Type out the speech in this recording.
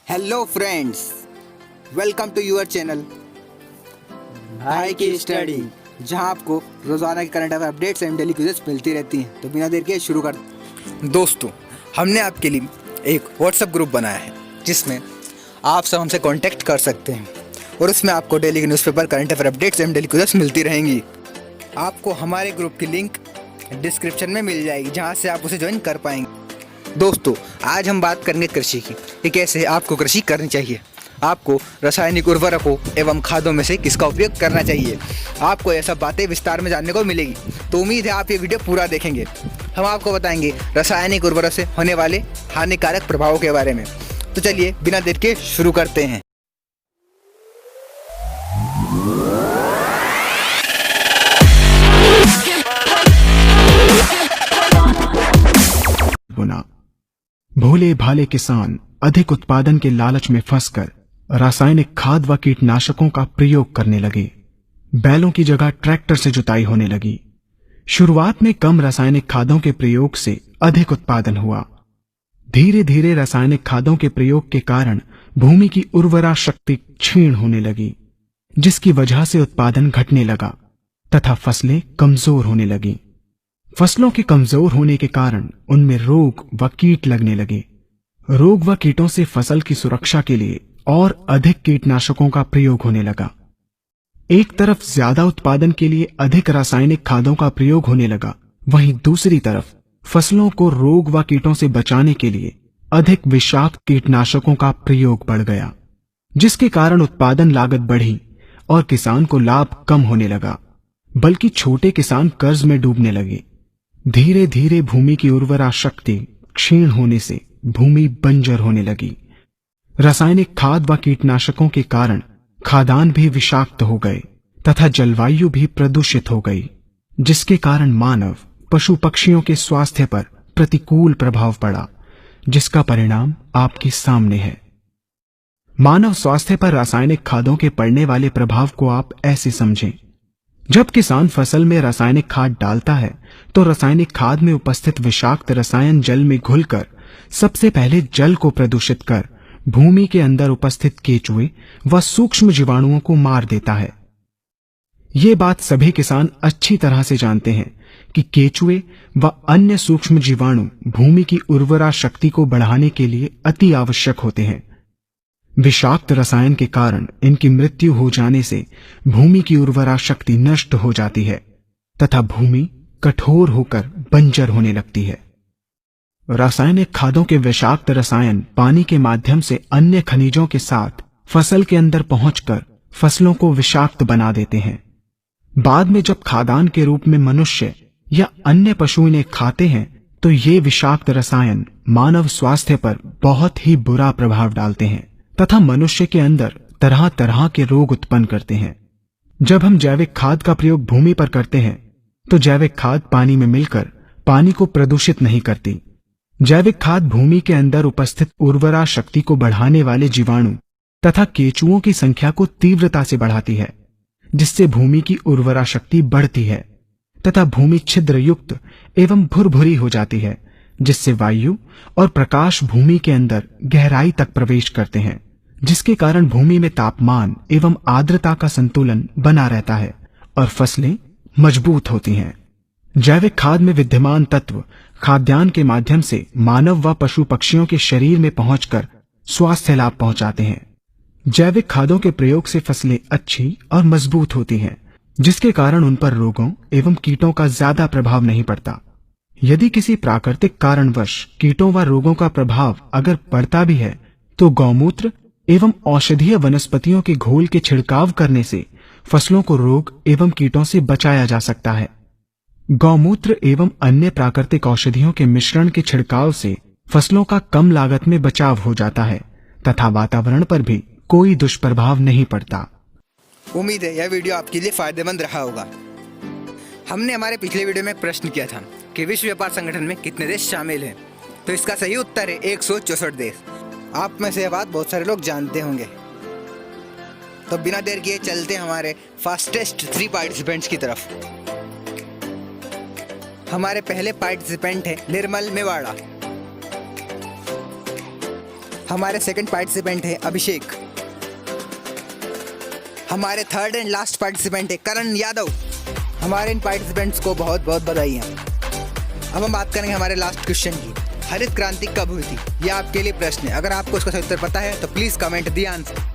Hello friends, welcome to your channel भाई की study, जहां आपको रोजाना के current affair updates and daily quizzes मिलती रहती हैं। तो बिना देर के शुरू कर। दोस्तों, हमने आपके लिए एक व्हाट्सएप ग्रुप बनाया है जिसमें आप सब हमसे कांटेक्ट कर सकते हैं और उसमें आपको डेली के newspaper, current affair updates and daily quizzes मिलती रहेंगी। आपको हमारे ग्रुप की लिंक डिस्क्रिप्शन में मिल जाएगी, जहाँ से आप उसे ज्वाइन कर पाएंगे। दोस्तों, आज हम बात करेंगे कृषि की कि कैसे आपको कृषि करनी चाहिए। आपको रासायनिक उर्वरकों एवं खादों में से किसका उपयोग करना चाहिए, आपको यह सब बातें विस्तार में जानने को मिलेगी। तो उम्मीद है आप ये वीडियो पूरा देखेंगे। हम आपको बताएंगे रासायनिक उर्वरक से होने वाले हानिकारक प्रभावों के बारे में। तो चलिए बिना देर के शुरू करते हैं। भोले भाले किसान अधिक उत्पादन के लालच में फंसकर रासायनिक खाद व कीटनाशकों का प्रयोग करने लगे। बैलों की जगह ट्रैक्टर से जुताई होने लगी। शुरुआत में कम रासायनिक खादों के प्रयोग से अधिक उत्पादन हुआ। धीरे धीरे रासायनिक खादों के प्रयोग के कारण भूमि की उर्वरा शक्ति क्षीण होने लगी, जिसकी वजह से उत्पादन घटने लगा तथा फसलें कमजोर होने लगी। फसलों के कमजोर होने के कारण उनमें रोग व कीट लगने लगे। रोग व कीटों से फसल की सुरक्षा के लिए और अधिक कीटनाशकों का प्रयोग होने लगा। एक तरफ ज्यादा उत्पादन के लिए अधिक रासायनिक खादों का प्रयोग होने लगा, वहीं दूसरी तरफ फसलों को रोग व कीटों से बचाने के लिए अधिक विषाक्त कीटनाशकों का प्रयोग बढ़ गया, जिसके कारण उत्पादन लागत बढ़ी और किसान को लाभ कम होने लगा, बल्कि छोटे किसान कर्ज में डूबने लगे। धीरे धीरे भूमि की उर्वरा शक्ति क्षीण होने से भूमि बंजर होने लगी। रासायनिक खाद व कीटनाशकों के कारण खाद्यान्न भी विषाक्त हो गए तथा जलवायु भी प्रदूषित हो गई, जिसके कारण मानव, पशु पक्षियों के स्वास्थ्य पर प्रतिकूल प्रभाव पड़ा, जिसका परिणाम आपके सामने है। मानव स्वास्थ्य पर रासायनिक खादों के पड़ने वाले प्रभाव को आप ऐसे समझें। जब किसान फसल में रासायनिक खाद डालता है तो रासायनिक खाद में उपस्थित विषाक्त रसायन जल में घुलकर सबसे पहले जल को प्रदूषित कर भूमि के अंदर उपस्थित केचुए व सूक्ष्म जीवाणुओं को मार देता है। ये बात सभी किसान अच्छी तरह से जानते हैं कि केचुए व अन्य सूक्ष्म जीवाणु भूमि की उर्वरा शक्ति को बढ़ाने के लिए अति आवश्यक होते हैं। विषाक्त रसायन के कारण इनकी मृत्यु हो जाने से भूमि की उर्वरा शक्ति नष्ट हो जाती है तथा भूमि कठोर होकर बंजर होने लगती है। रासायनिक खादों के विषाक्त रसायन पानी के माध्यम से अन्य खनिजों के साथ फसल के अंदर पहुंचकर फसलों को विषाक्त बना देते हैं। बाद में जब खाद्यान्न के रूप में मनुष्य या अन्य पशु इन्हें खाते हैं तो ये विषाक्त रसायन मानव स्वास्थ्य पर बहुत ही बुरा प्रभाव डालते हैं तथा मनुष्य के अंदर तरह तरह के रोग उत्पन्न करते हैं। जब हम जैविक खाद का प्रयोग भूमि पर करते हैं तो जैविक खाद पानी में मिलकर पानी को प्रदूषित नहीं करती। जैविक खाद भूमि के अंदर उपस्थित उर्वरा शक्ति को बढ़ाने वाले जीवाणु तथा केचुओं की संख्या को तीव्रता से बढ़ाती है, जिससे भूमि की उर्वरा शक्ति बढ़ती है तथा भूमि छिद्र युक्त एवं भुरभुरी हो जाती है, जिससे वायु और प्रकाश भूमि के अंदर गहराई तक प्रवेश करते हैं, जिसके कारण भूमि में तापमान एवं आर्द्रता का संतुलन बना रहता है और फसलें मजबूत होती हैं। जैविक खाद में विद्यमान तत्व खाद्यान्न के माध्यम से मानव व पशु पक्षियों के शरीर में पहुंचकर स्वास्थ्य लाभ पहुंचाते हैं। जैविक खादों के प्रयोग से फसलें अच्छी और मजबूत होती हैं, जिसके कारण उन पर रोगों एवं कीटों का ज्यादा प्रभाव नहीं पड़ता। यदि किसी प्राकृतिक कारणवश कीटों व रोगों का प्रभाव अगर पड़ता भी है तो गौमूत्र एवं औषधीय वनस्पतियों के घोल के छिड़काव करने से फसलों को रोग एवं कीटों से बचाया जा सकता है। गौमूत्र एवं अन्य प्राकृतिक औषधियों के मिश्रण के छिड़काव से फसलों का कम लागत में बचाव हो जाता है तथा वातावरण पर भी कोई दुष्प्रभाव नहीं पड़ता। उम्मीद है यह वीडियो आपके लिए फायदेमंद रहा होगा। हमने हमारे पिछले वीडियो में प्रश्न किया था कि विश्व व्यापार संगठन में कितने देश शामिल हैं, तो इसका सही उत्तर है 164 देश। आप में से यह बात बहुत सारे लोग जानते होंगे। तो बिना देर किए चलते हमारे फास्टेस्ट 3 पार्टिसिपेंट्स की तरफ। हमारे पहले पार्टिसिपेंट है निर्मल मेवाड़ा। हमारे सेकंड पार्टिसिपेंट है अभिषेक। हमारे थर्ड एंड लास्ट पार्टिसिपेंट है करण यादव। हमारे इन पार्टिसिपेंट्स को बहुत बहुत बधाई है। अब हम बात करेंगे हमारे लास्ट क्वेश्चन की। हरित क्रांति कब हुई थी? ये आपके लिए प्रश्न है। अगर आपको इसका सही उत्तर पता है तो प्लीज कमेंट दी आंसर।